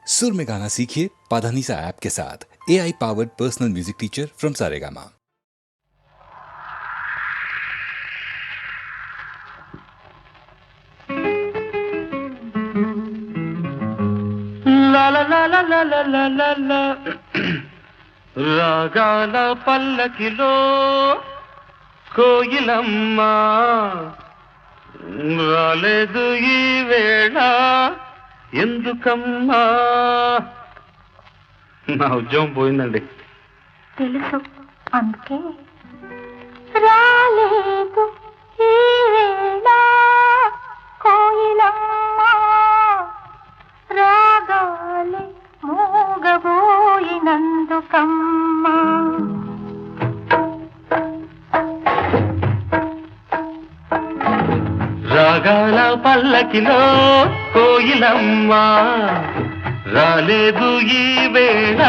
सुर में गाना सीखिए पाधानीसा ऐप के साथ। AI powered personal music teacher from Saregama. లా లా లా లా లా లా లా లా లా. రాగాల పల్లకిలో కోయిలమ్మ రాలేదు ఈ వేళ ఎందుకమ్మా. నా ఉద్యోగం పోయిందండి. తెలుసు, అందుకే రాలేదు ఈ వేళ కోయిలమ్మ రాగాలే మూగబోయినందుకమ్మా. రాగాల పల్లకిలో కోయిలమ్మ రాలేదు ఈ వేళ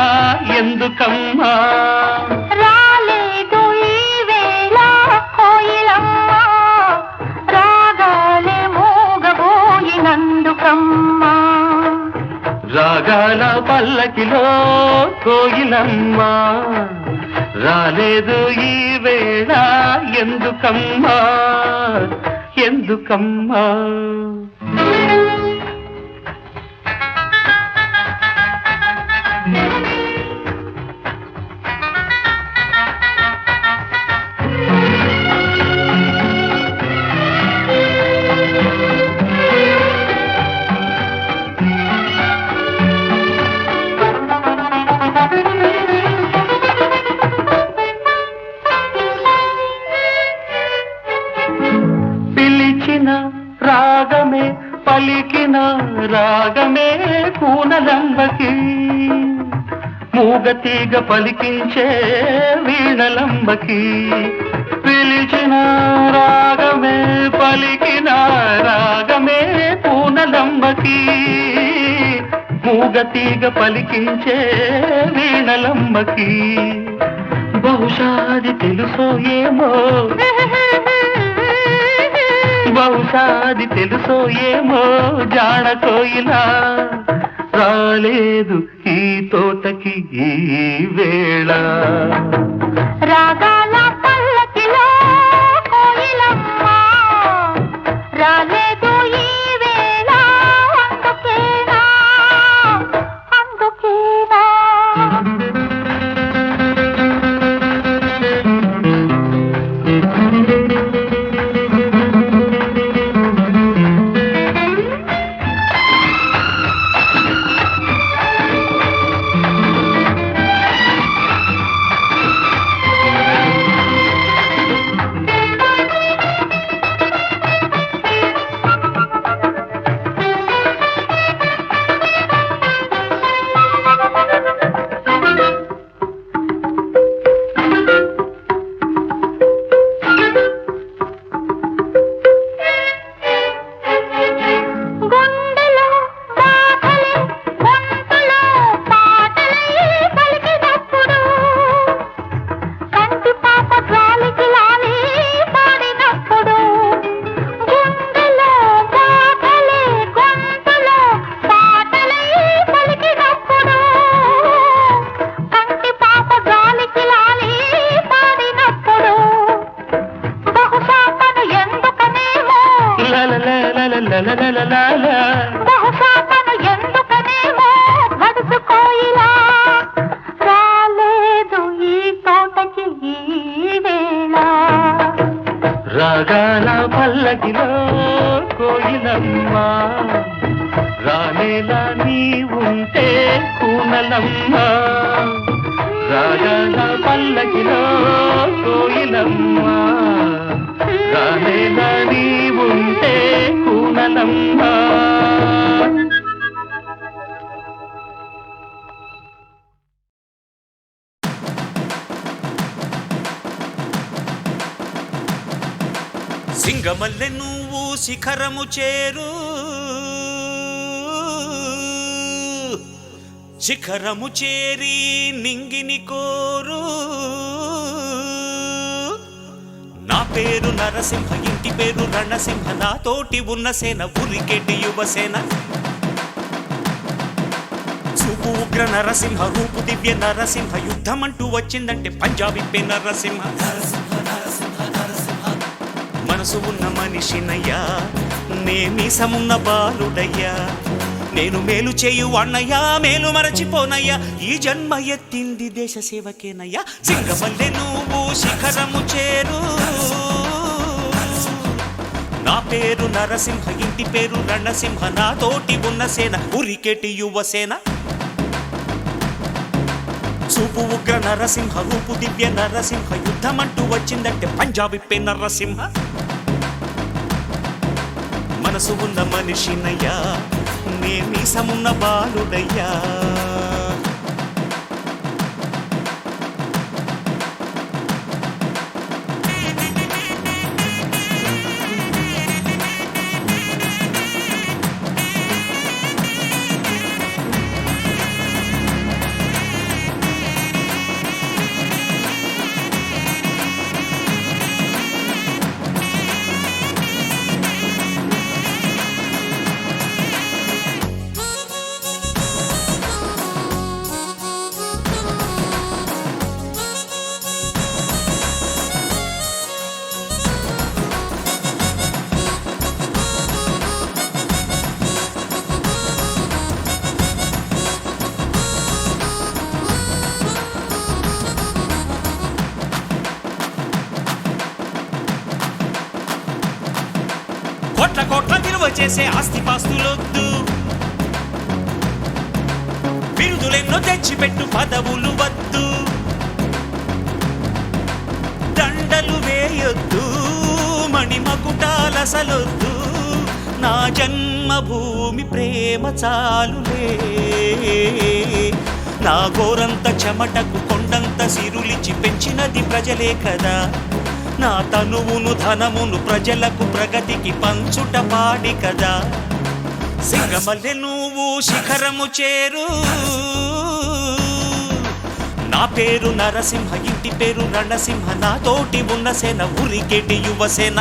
ఎందుకమ్మా. రాలేదు ఈ వేళ కోయిలమ్మ రాగాలే మూగబోయినందుకమ్మా. రాగాల పల్లకిలో కోయిలమ్మ రాలేదు ఈ వేళ ఎందుకమ్మా ఎందుకమ్మా. పిలిచిన రాగమే పలికిన రాగమే కూనలంబకి మూగతీగ పలికించే వీణలంబకి. పిలిచిన రాగమే పలికిన రాగమే కూనలంబకి మూగతీగ పలికించే వీణలంబకి. బహుశా అది తెలుసో ఏమో బహుశా అది తెలుసో ఏమో జాణ కోయిలా రాలేదు ఈ తోటకి ఈ వేళ. రాగాల పల్లకిలో కోయిలమ్మ రాలేదు ఈ వేళ అందుకేనా అందుకేనా. బహుశా తను ఎందుకనేమో గడుసు కోయిలా రాలేదు ఈ తోటకి ఈ వేళ. రాగాల పల్లకిలో కోయిలమ్మ రానేలా నీ ఉంటే కూనలమ్మ. రాగాల పల్లకిలో కోయిలమ్మ రానేలా నీ ఉంటే కూనలమ్మ. సింగమల్లె నువ్వు శిఖరము చేరు శిఖరము చేరి నింగిని కోరు. నా పేరు నరసింహ ఇంటి పేరు రణసింహ నాతోటి ఉన్న సేన ఉరికెడ్డి యువసేన. చూపు ఉగ్ర నరసింహ రూపు దివ్య నరసింహ యుద్ధం అంటూ వచ్చిందంటే పంజాబీ పే నరసింహ మనసు ఉన్న మనిషినయ్యా నే మీసమున్న బాలుడయ్యా నేను మేలు చేయు అన్నయ్యా మేలు మరచిపోనయ్యా ఈ జన్మ ఎత్తింది దేశ సేవకేనయ్యా సింగమల్లె నువ్వు శిఖరము చేరు నా పేరు నరసింహ ఇంటి పేరు రణసింహ నా తోటి ఉన్న సేన ఉరికెటి యువసేన చూపు ఉగ్ర నరసింహ రూపు దివ్య నరసింహ యుద్ధం అంటూ వచ్చిందంటే పంజాబీ పే నరసింహ మనసు ఉన్న మనిషినయ్యా నే మీసమున్న బాలుడయ్యా కోట్ల కోట్ల విలువ చేసే ఆస్తిపాస్తులొద్దు బిరుదులెన్నో తెచ్చిపెట్టు పదవులు వద్దు దండలు వేయొద్దు మణిమకుటాలసలొద్దు నా జన్మభూమి ప్రేమ చాలులే నా గోరంత చెమటకు కొండంత సిరులిచి పెంచినది ప్రజలే కదా నా తనువును ధనమును ప్రజలకు ప్రగతికి పంచుట పాడి కదా సింగమల్లె నువ్వు శిఖరము చేరు నా పేరు నరసింహ ఇంటి పేరు రణసింహ నా తోటి ఉన్న సేన ఉరికెటి యువసేన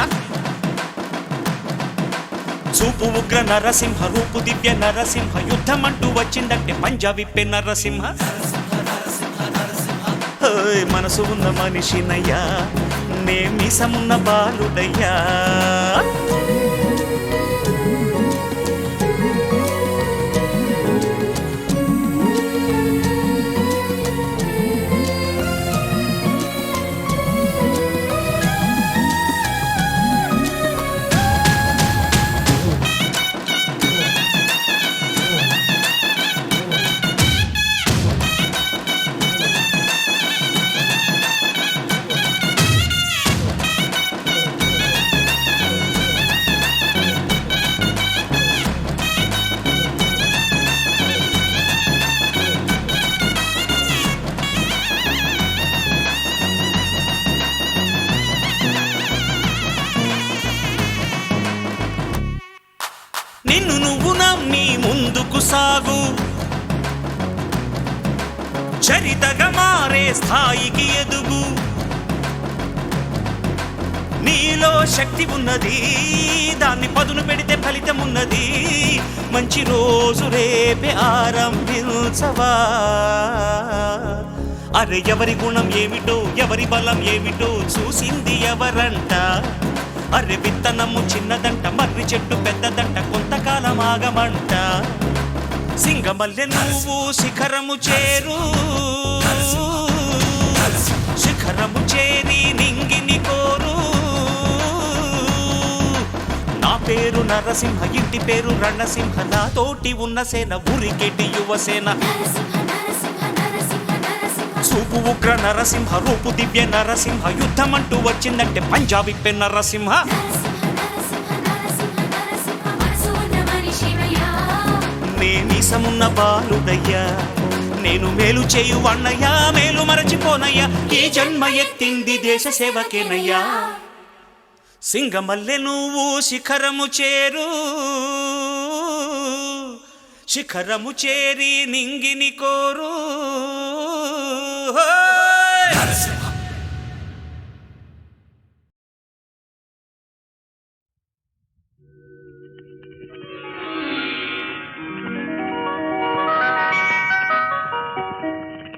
చూపు ఉగ్ర నరసింహ రూపు దివ్య నరసింహ యుద్ధం అంటూ వచ్చిందంటే పంజాబీ పే నరసింహ మనసు ఉన్న మనిషినయ్యా నే మీసమున్న బాలుడయ్యా నిన్ను నువ్వు నమ్మి ముందుకు సాగు చరితగా మారే స్థాయికి ఎదుగు నీలో శక్తి ఉన్నది దాన్ని పదును పెడితే ఫలితం ఉన్నది మంచి రోజు రేపే ఆరంభించవా అరే ఎవరి గుణం ఏమిటో ఎవరి బలం ఏమిటో చూసింది ఎవరంట అర్రె విత్తనము చిన్నదంట మర్రి చెట్టు పెద్దదంట కొంతకాలం ఆగమంట సింగమల్లె నువ్వు శిఖరము చేరు శిఖరము చేరి నింగిని కోరు నా పేరు నరసింహ ఇంటి పేరు రణసింహ నా తోటి ఉన్న సేన ఉరికెటి యువసేన చూపు ఉగ్ర నరసింహ రూపు దివ్య నరసింహ యుద్ధం అంటూ వచ్చిందంటే పంజాబీ పే నరసింహ నే మీసమున్న బాలుడయ్యా నేను మేలు చేయు అన్నయ్యా మేలు మరచిపోనయ్యా ఈ జన్మ ఎత్తింది దేశ సేవకేనయ్యా సింగమల్లె నువ్వు శిఖరము చేరు శిఖరము చేరి నింగిని కోరు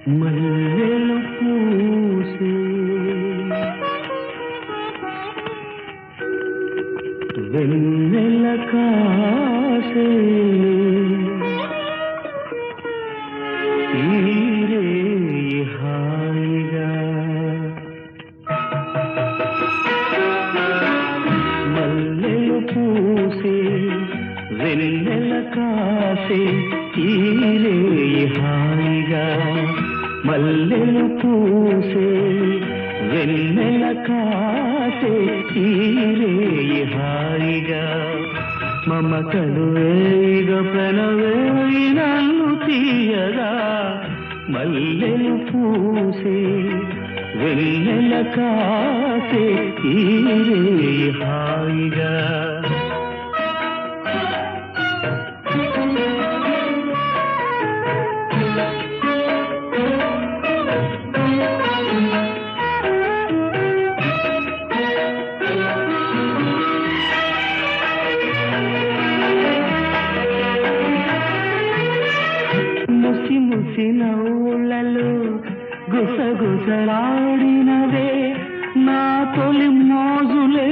మల్లెలు పూసే వెన్నెల కాసే ఈరే హాయిగా మల్లెలు పూసే వెన్నెల కాసే ఈరే హాయిగా మల్లెలు పూసే వెన్నెల కాసే ఈరే హాయిగా మమతలు వేగ ప్రణవేయి నన్ను తీయగా మల్లెలు పూసే వెన్నెల కాసే ఈరే హాయిగా ముసి ముసి నవ్వులలో గుసగుసలాడినవే నా తొలి మోజులే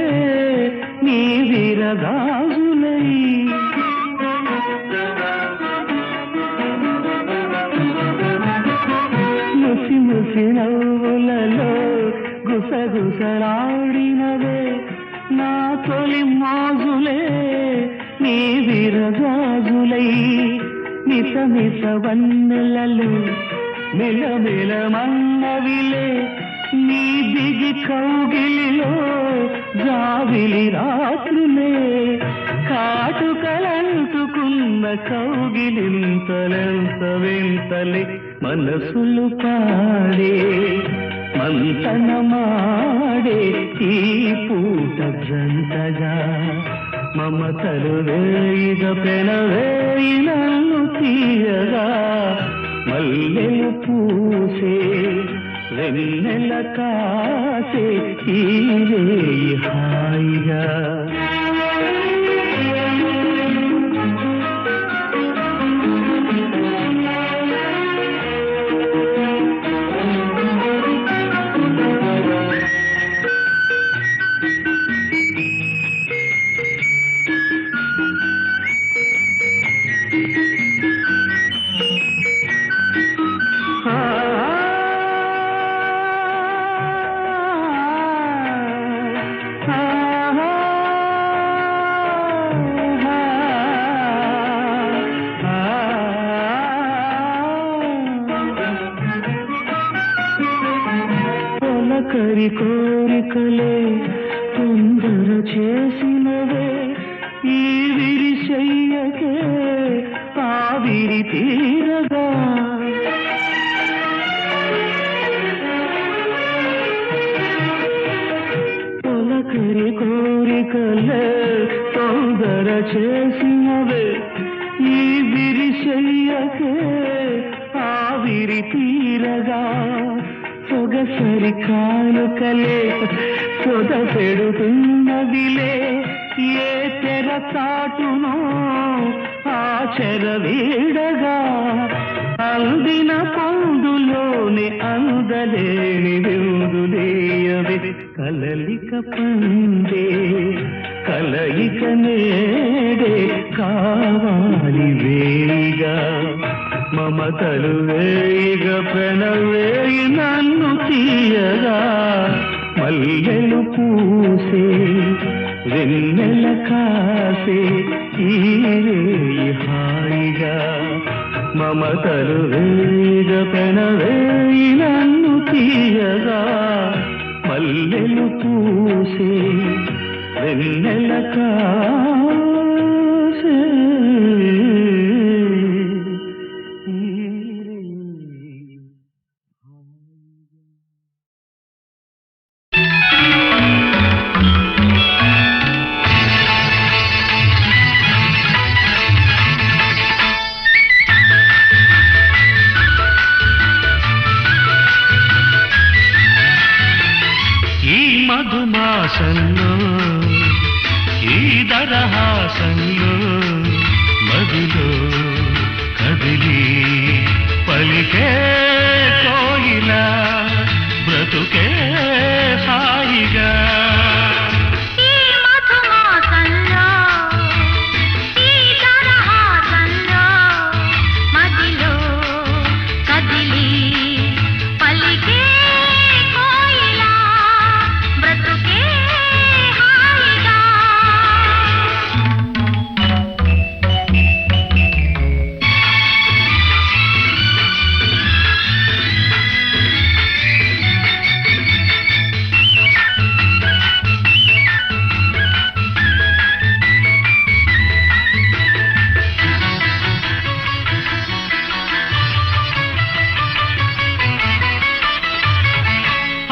నీ విరగాజులై ముసి ముసి నవ్వులలో గుసగుసలాడినవే నా తొలి మోజులే నీ విరగాజులై మిస మిస వన్నెలలో మెలమెల మన్నవిలే నీ దిగి కౌగిలిలో జావిలి రాత్రులే కాటుకలంటుకున్న కౌగిలింతలెంత వింతలే మనసులు పాడే మంతనమాడే ఈ పూట జంటగా మమతలు వేయిగ పెనవేయి నన్ను తీయగా మల్లెలు పూసే వెన్నెల కాసే ఈరే హాయిగా కరి కోరికలే తొందర చేసినవే ఈ విరిశయ్యకే ఆవిరి తీరగా తొలకరి కోరికలే తొందర చేసినవే ఈ విరిశయ్యకే ఆవిరి తీరగా సొగసరి కానుకలే సొద పెడుతున్నదిలే ఏ తెర చాటునో ఆ చెర వీడగా అందిన పొందులోని అందలేని విందులేయవి కలలిక పండే కలయిక నేడే కావాలి వేగా మమతలు వేయిగ ప్రణవేయి నన్ను తీయగా మల్లెలు పూసే వెన్నెల కాసే ఈరే హాయిగా మమతలు వేయిగ ప్రణవేయి నన్ను తీయగా మల్లెలు పూసే వెన్నెల కాసే మధుమాసంలో ఈ దరహాసంలో మదిలో కదిలి పలికే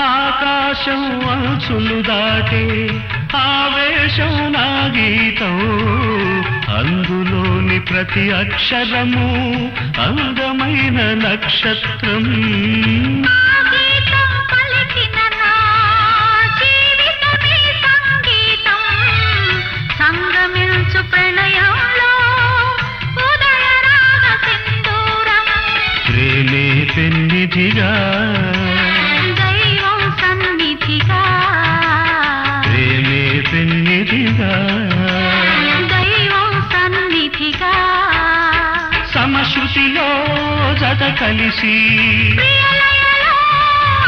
ఆకాశం అంచులు దాటే ఆవేశం నా గీతం అందులోని ప్రతి అక్షరము అందమైన నక్షత్రం ప్రేమే పెన్నిధిగా దైవం సన్నిధిగా ప్రేమే పెన్నిధిగా దైవం సన్నిధిగా సమశృతిలో జత కలిసి ప్రియలయలో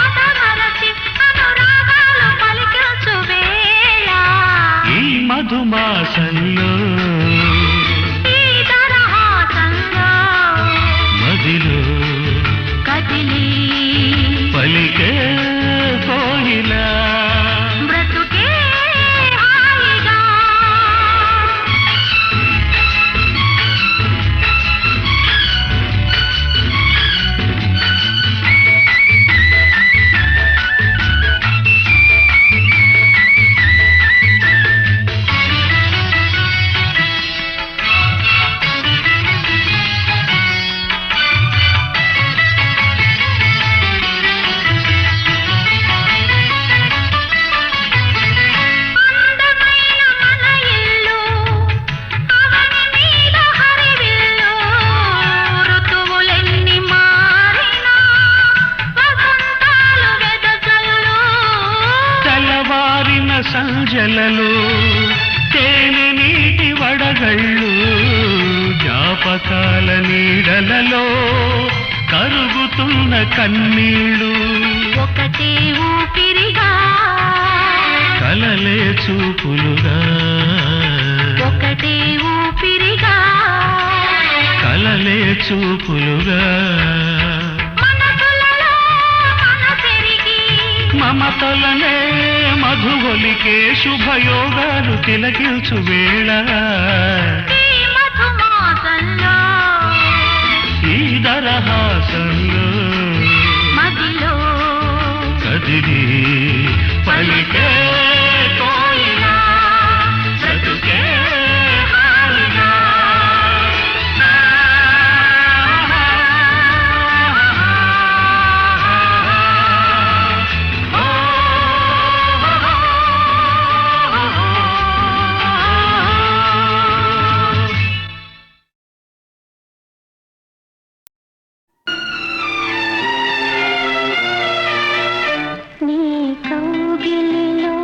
అతమరచి అనురాగాలు పలికించు వేళ ఈ మధుమాసంలో ఈ దరహాసంలో మదిలో కదిలి పలికే కోయిలా బ్రతుకే హాయిగా అందమైన మన ఇల్లు అవని నీల హరివిల్లు ఋతువులెన్ని మారినా వసంతాలు వెదజల్లు తెల్లవారిన సంజలలో తేనె నీటి వడగళ్ళు జ్ఞాపకాల నీడలలో కరుగుతున్న కన్నీళ్ళు ఒకటే ఊపిరిగా కలలే చూపులుగా ఒకటే ఊపిరిగా కలలే చూపులుగా మనసులలో మనసెరిగి మమతలనే మధువలికే శుభయోగాలు తిలకించు వేళ ఈ మధుమాసంలో ఈ దరహాసంలో మదిలో కదిలి పలికే కోయిలా బ్రతుకే హాయిగా. నీ కౌగిలిలో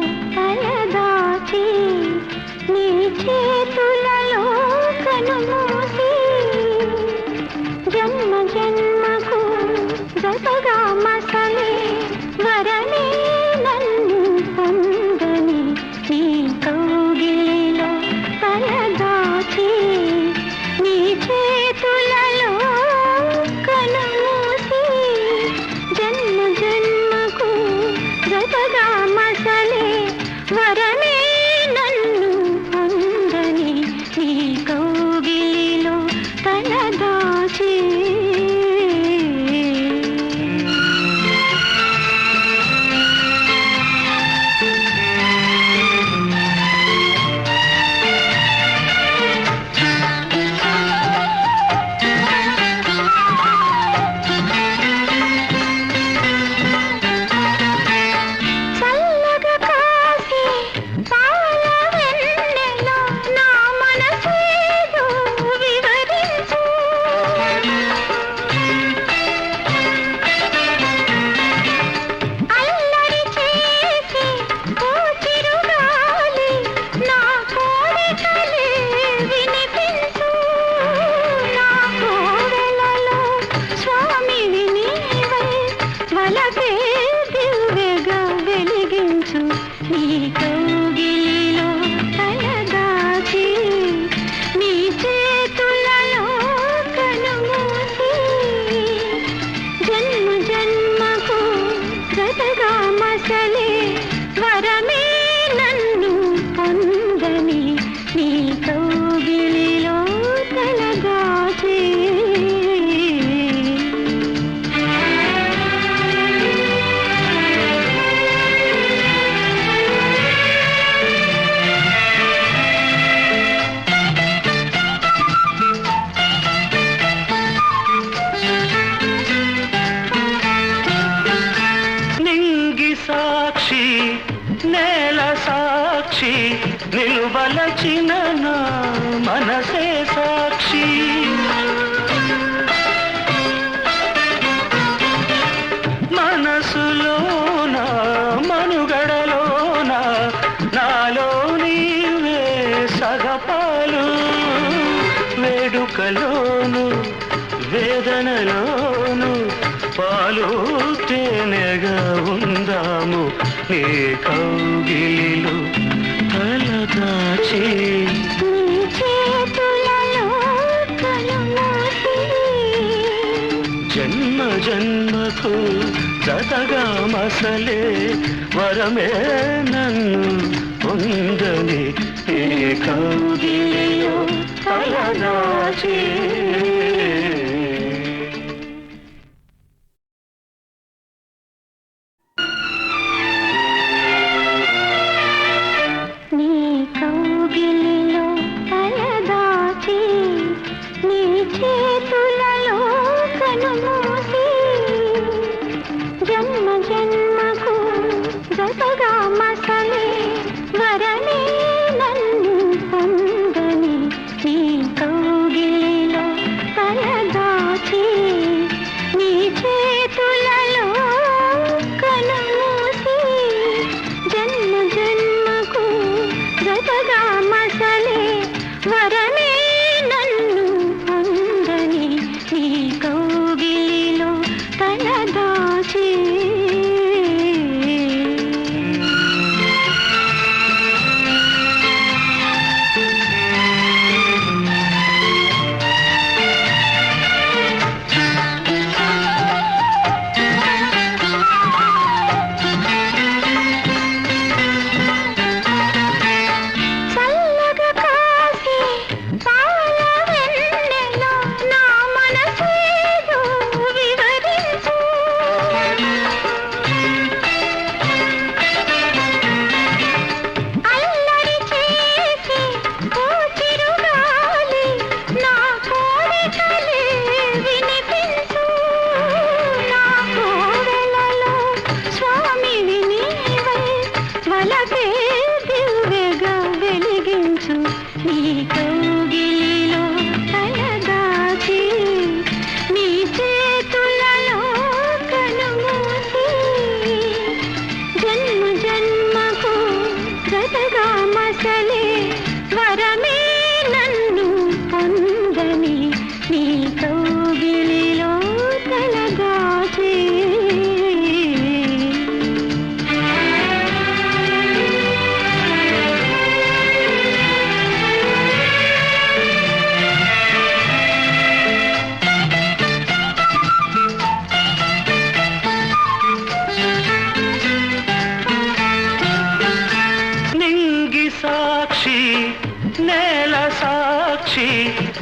వేదనలోను పాలు తేనెగా ఉందాము నీ కౌగిలిలో తలదాచి జన్మ జన్మకు జతగా మసలే వరమే నన్ను పొందని ఏ కౌగిలిలో తలదాచి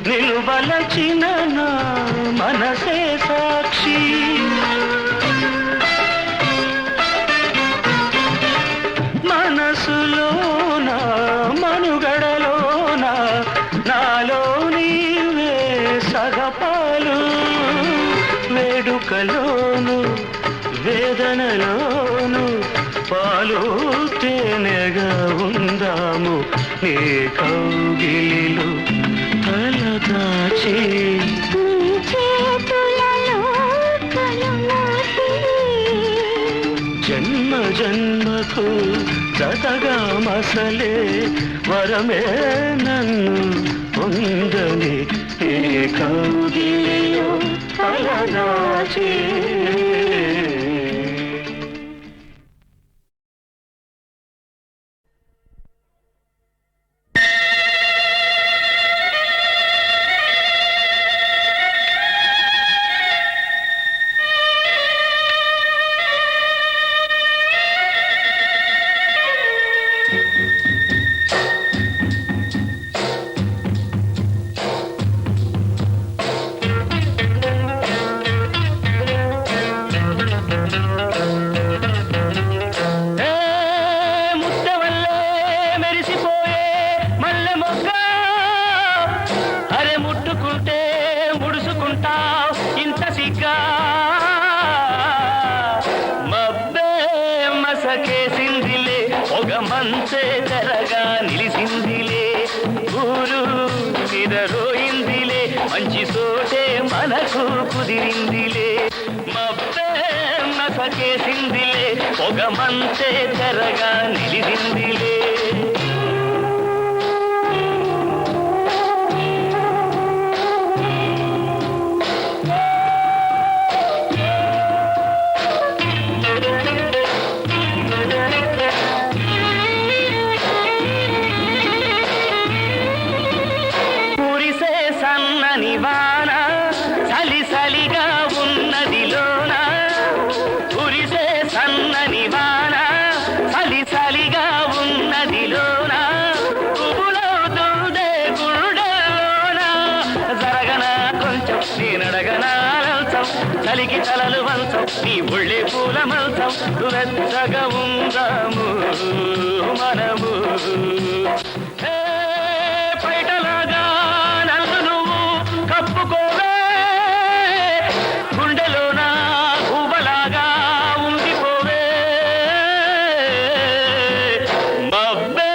నిలువలచిన నా మనసే సాక్షి మనసులోన మనుగడలోన నాలో నీవే సగపాలు వేడుకలోను వేదనలోను పాలు తేనెగా ఉందాము నీ కౌగిలిలో తలదాచి జన్మ జన్మకు జతగా మసలే వరమే నన్ను పొందని ఏ కౌగిలిలో తలదాచి మంచే తెరగా నిలిసిందిలే ఊరు నిదరోయిందిలే మంచి సోటే మనకు కుదిరిందిలే మబ్బే మసకేసిందిలే పొగ మంచే తెరగా నిలిసిందిలే చలికి తలలు వంచం నీ ఒళ్ళే పూల మంచం వెచ్చగా ఉందాము మనము హే, పైటలాగా నన్ను నువ్వు కప్పుకోవే గుండెలోన గువ్వలాగా ఉండిపోవే మబ్బే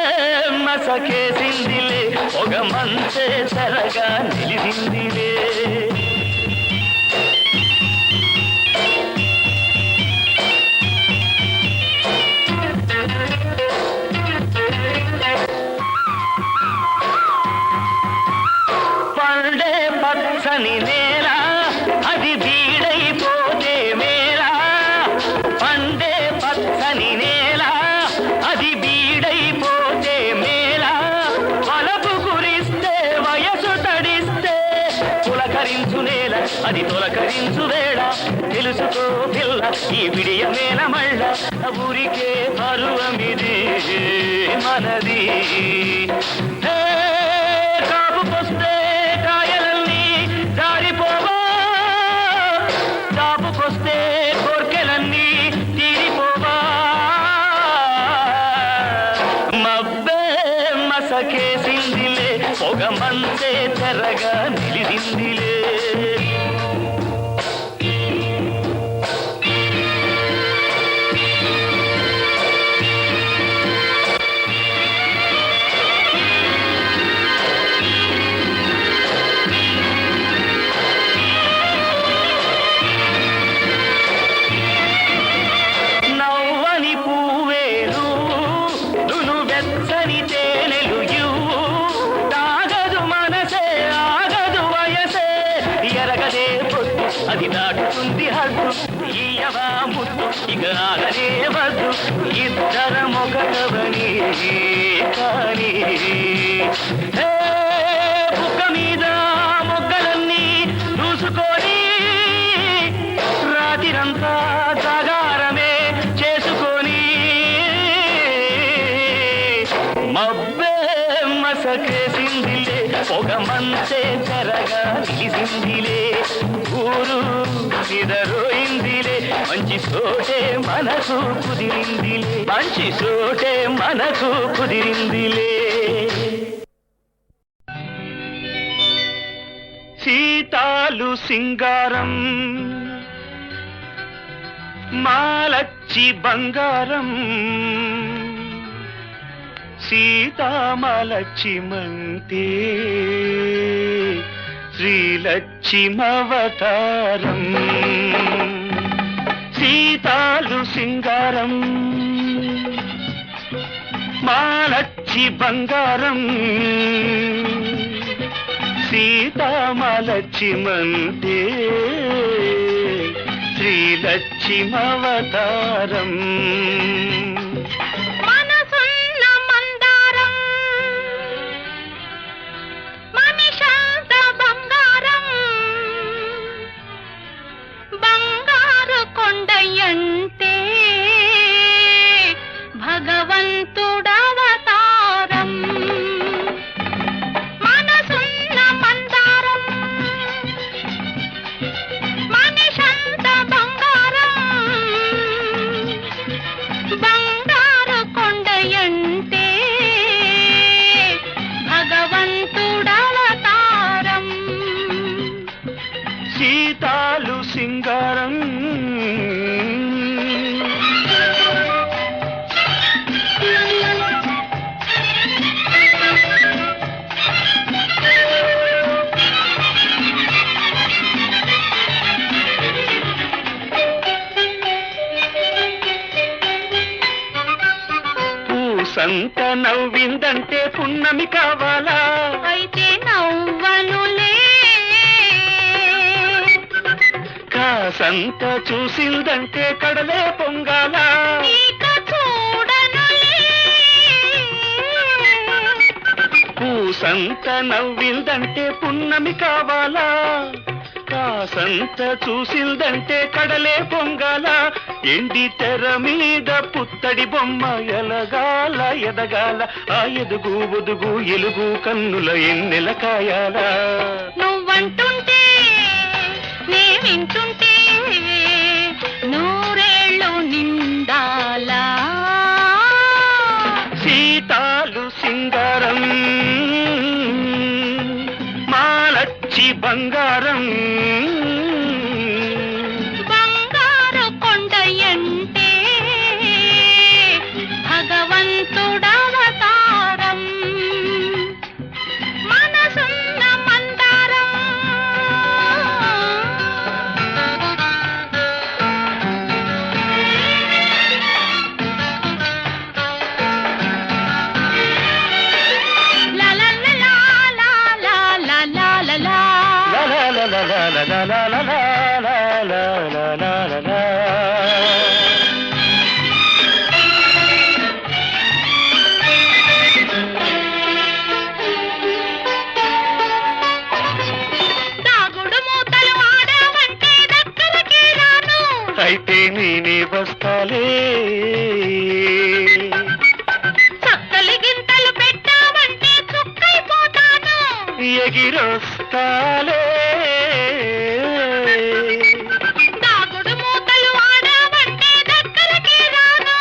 మసకేసిందిలే ఒక మంచే సరగా నిలిచిందిలే పండే పచ్చని నేల అది బీడైపోతే మేళ పండే పచ్చని నేల అది బీడైపోతే మేళ వలపు కురిస్తే వయసు తడిస్తే పులకరించు నేల అది తొలకరించు వేళ తెలుసుకో పిల్ల ఈ విడియ మేల మళ్ళ ఊరికే పరువమిది మనది హే, కాపుకొస్తే కాయలన్నీ జారిపోవా కాపుకొస్తే కోర్కెలన్నీ తీరిపోవా మబ్బే మసకేసిందిలే పొగ మంచే తెరగా నిలిచిందిలే నవ్వని పువ్వేలు నును వెచ్చని తేనెలు ఇవ్వు తాగదు మనసే ఆగదు వయసే ఎరగదే పొద్దు అది దాటుతుంది హద్దు ఈయవా ముద్దు ఇక ఆగనే వద్దు ఇద్దరమొకటవని కానీ హే, బుగ్గ మీద మొగ్గలన్నీ చూసుకొని రాత్రిరంతా జాగారమే చేసుకొని మబ్బే మసకేసిందిలే పొగ మంచే తెరగా నిలిసిందిలే ఊరు నిదరోయిందిలే మంచి చోటే మనసు కుదిరిందిలే మంచి చోటే మనసు కుదిరిందిలే సీతాలు సింగారం మాలచ్చి బంగారం సీతామలక్ష్మంతే శ్రీలక్ష్మవతారం సీతాలు సింగారం మాలచ్చి బంగారం సీతామలక్ష్మంతే శ్రీలక్ష్మవతారం మనసున్న మందారం మనిషంత బంగారం బంగారు కొండయంటే భగవంతుడవతారం మనసున్న మందారం మనిషంత బంగారం బంగారు కొండయంటే భగవంతుడవతారం సీతాలు సింగారం సంత నవ్విందంటే పున్నమి కావాలా అయితే నవ్వనులే కాసంత చూసిందంటే కడలే పొంగాల ఇక చూడనులే పూసంత నవ్విందంటే పున్నమి కావాలా కాసంత చూసిందంటే కడలే పొంగాల ఎండి తెర మీద పుత్తడి బొమ్మ ఎలగాల ఎదగాల ఆ ఎదుగు ఒదుగు ఎలుగు కన్నుల ఎన్నెల కాయాల నువ్వంటుంటే నే వింటుంటే అయితే నేనే వస్తాలే. చక్కలి గింతలు పెట్టావంటే చుక్కైపోతాను. ఎగిరొస్తాలే. దాగుడు మూతలు ఆడావంటే దగ్గరకి రాను.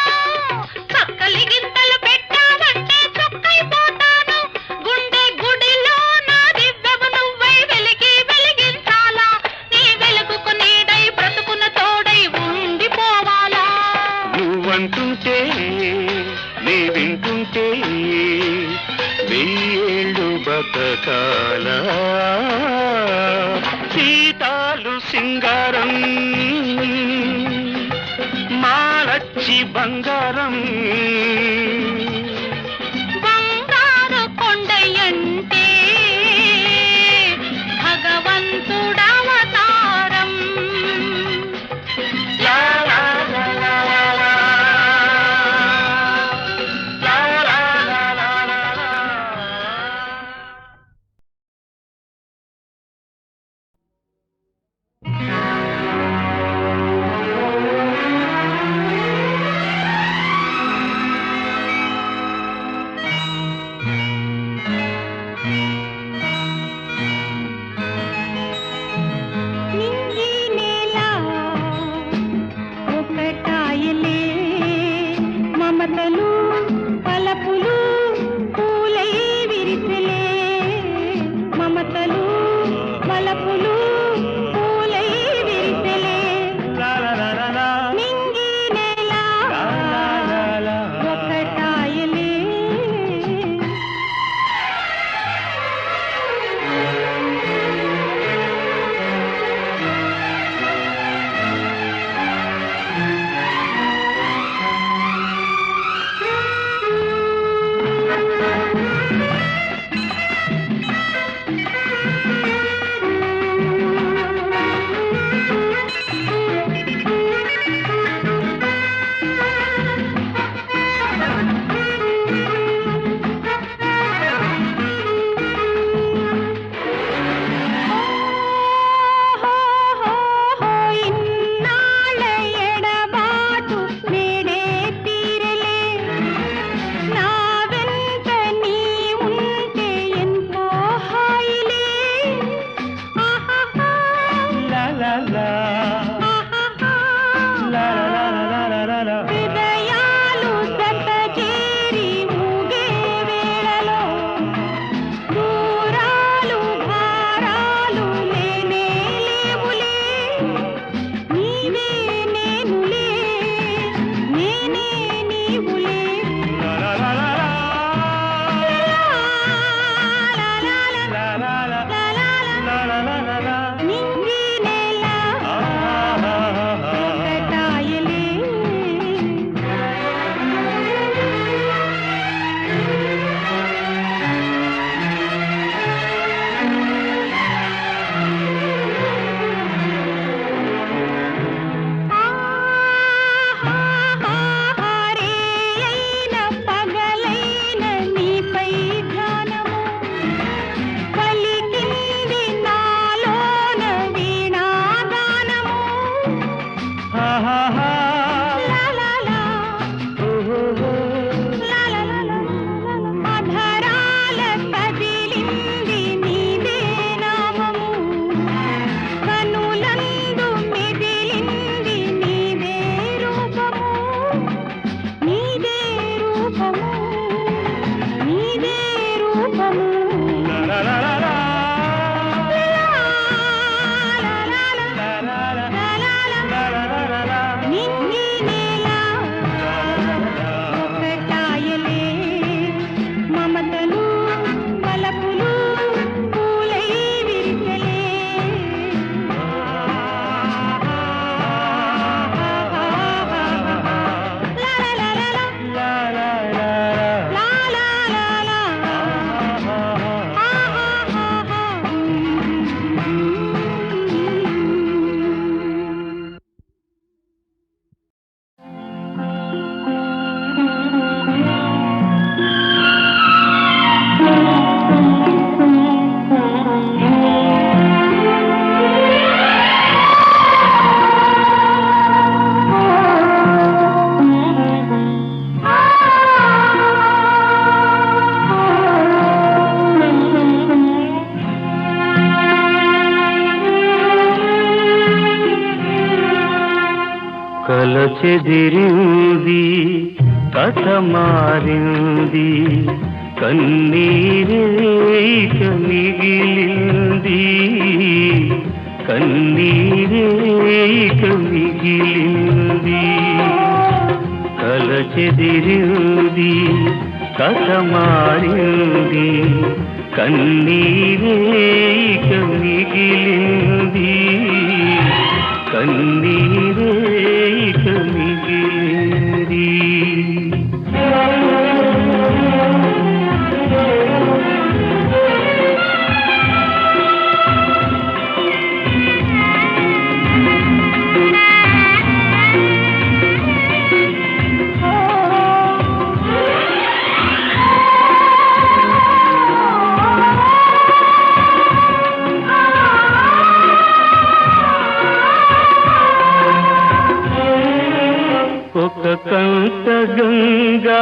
చక్కలి గింతలు పెట్టావంటే చుక్కైపోతాను. గుండె గుడిలో నా దివ్యవు నువ్వై వెలిగి వెలిగించాలా. నీ వెలుగుకు నీడై బ్రతుకున తోడై ఉండిపోవాలా. నువ్వంటుంటే నీ వింటుంటే వెయ్యేళ్ళు బతకాల. సీతాలు సింగారం మాలచ్చి బంగారం. బంగారు కొండయంటే భగవంతుడవతారం. లా లా లా లా లా లా. లా లా లా లా లా లా. నింగి నేల ఒకటాయలే. మమతలు పలపులు పూలై విరిసెలే. మమతలు పలపులు పూలై విరిసెలే. నింగి నేల ఒకటాయలే. ఇన్నాళ్ళ ఎడబాటు నేడే తీరలే. నా వెంట నీ ఉంటే ఎంతో హాయిలే. ఆహాహా, లా లా లా. ఆహాహా. లా లా లా లా లా లా. హృదయాలు జత చేరి ఊగే వేళలో దూరాలు భారాలు లేనే లేవులే. నీవే నేనులే, నేనే నీవులే. లా లా లా లా లా. లా లా లా లా, లా లా లా. లా లా లా. లా లా లా లా లా. నింగి నేల ఆహాహాహా. ఒకటాయలే. ఆహాహాహారే అయిన పగలైన నీపై ధ్యానము పలికింది నాలోన వీణాగానము. ఆహాహా. లా లా లా, ఓహోహో. లా లా లా లా. అధరాల కదిలింది నీదే నామము. కనులందు మెదిలింది నీదే రూపము. నీదే రూపము, నీదే రూపము. లా లా లా లా లా. లా లా లా లా, లా లా లా. లా లా లా. లా లా లా లా లా. నింగి కల చెదిరింది కథ మారింది కన్నీరేక మిగిలింది కన్నీరేక మిగిలింది కల చెదిరింది కథ మారింది కన్నీరేక మిగిలింది కన్నీరేక మిగిలింది ఒక కంట గంగా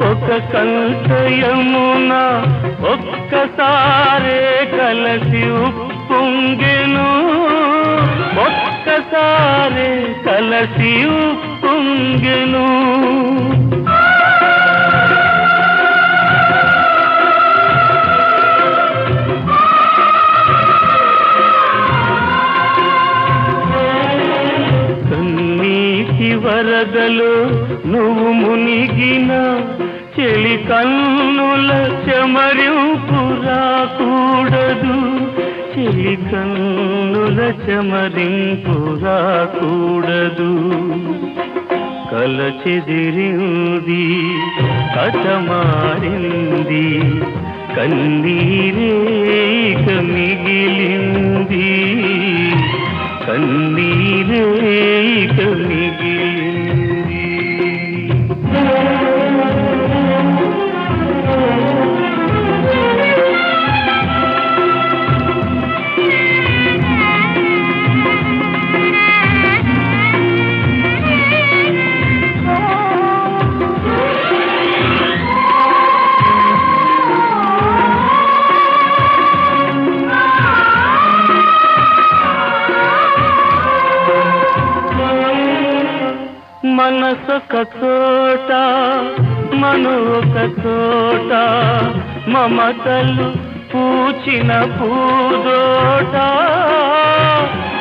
ఒక కంట యమున ఒక్కసారే కలసి ఉప్పొంగెను ఒక్కసారే కలసి ఉప్పొంగెను వరదలు నువ్వు మునిగిన చెలి కన్నుల చెమరింపు రాకూడదు చెలి కన్నుల చెమరింపు రాకూడదు కల చెదిరింది కథ మారింది కన్నీరేక మిగిలింది కన్నీరేక మిగిలింది మనసొక చోట మనొక చోట మమతలు పూచిన పూదోట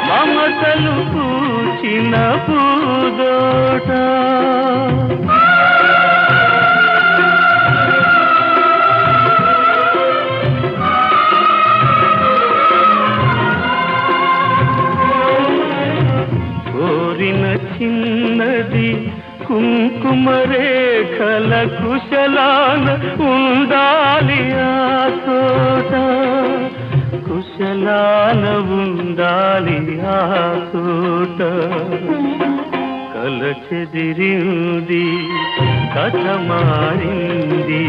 మమతలు పూచిన పూదోట కోరిన చిన్నది కుంకుమ రేఖల కుశలాన ఉండాలి ఆ చోట కుశలాన ఉండాలి ఆ చోట కల చెదిరింది కథ మారింది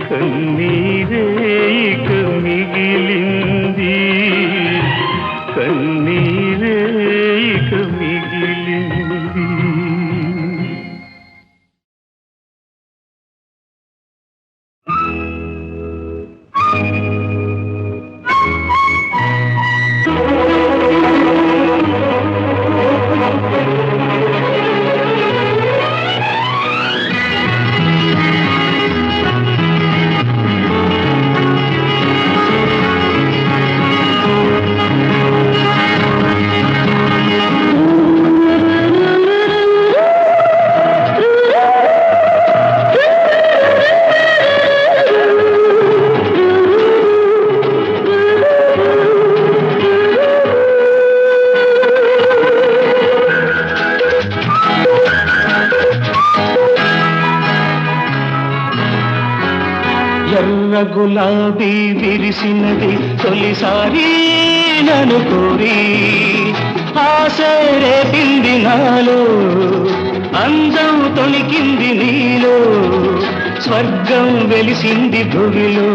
కన్నీరేక మిగిలింది కన్నీరేక మిగిలింది ఎర్ర గులాబీ విరిసినది తొలిసారి నన్ను కోరి ఆశ రేపింది నాలో అందం తొలికింది నీలో స్వర్గం వెలిసింది భూమిలో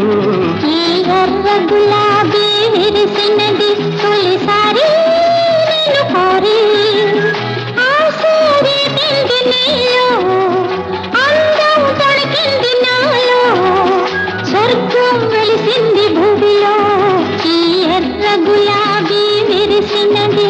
ఎర్ర గులాబీ విరిసినది తొలిసారి నన్ను కోరి ఆశ రేపింది నీలో అందం తొలికింది నాలో స్వర్గం వెలిసింది భూమిలో ఈ ఎర్ర గులాబీ విరిసినది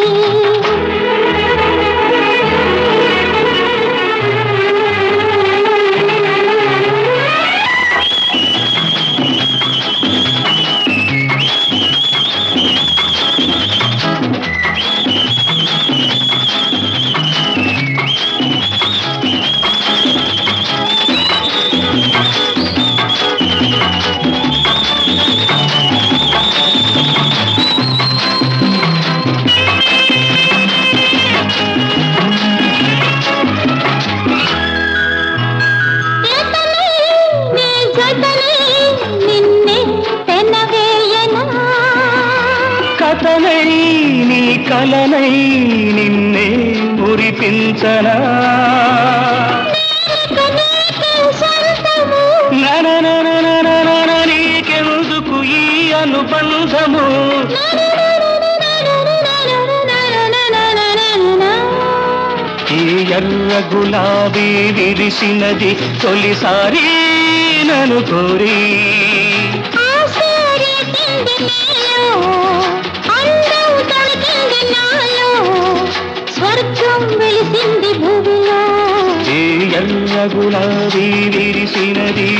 కలనై నిన్నే మురిపించనా నీకెందుకు ఈ అనుబంధము ఈ ఎర్ర గులాబీ విరిసినది తొలిసారి నన్ను కోరి స్వర్గం వెలిసింది భూమిలో ఈ ఎర్ర గులాబీ విరిసినది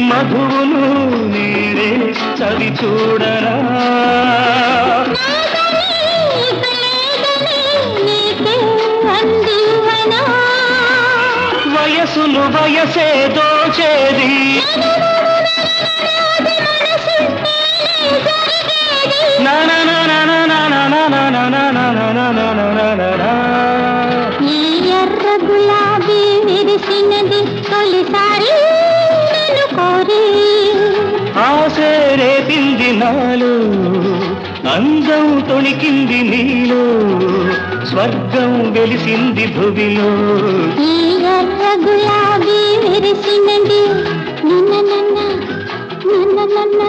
మధువును నేనే చవి చూడరా వయసును వయసే దోచేది ఈ ఎర్ర గులాబీ విరిసినది తొలిసారి నన్ను కోరి ఆశే రేపింది నాలో అందం తొణికింది నీలో స్వర్గం వెలిసింది భువిలో ఈ ఎర్ర గులాబీ విరిసినది నన్న నన్న నన్న నన్న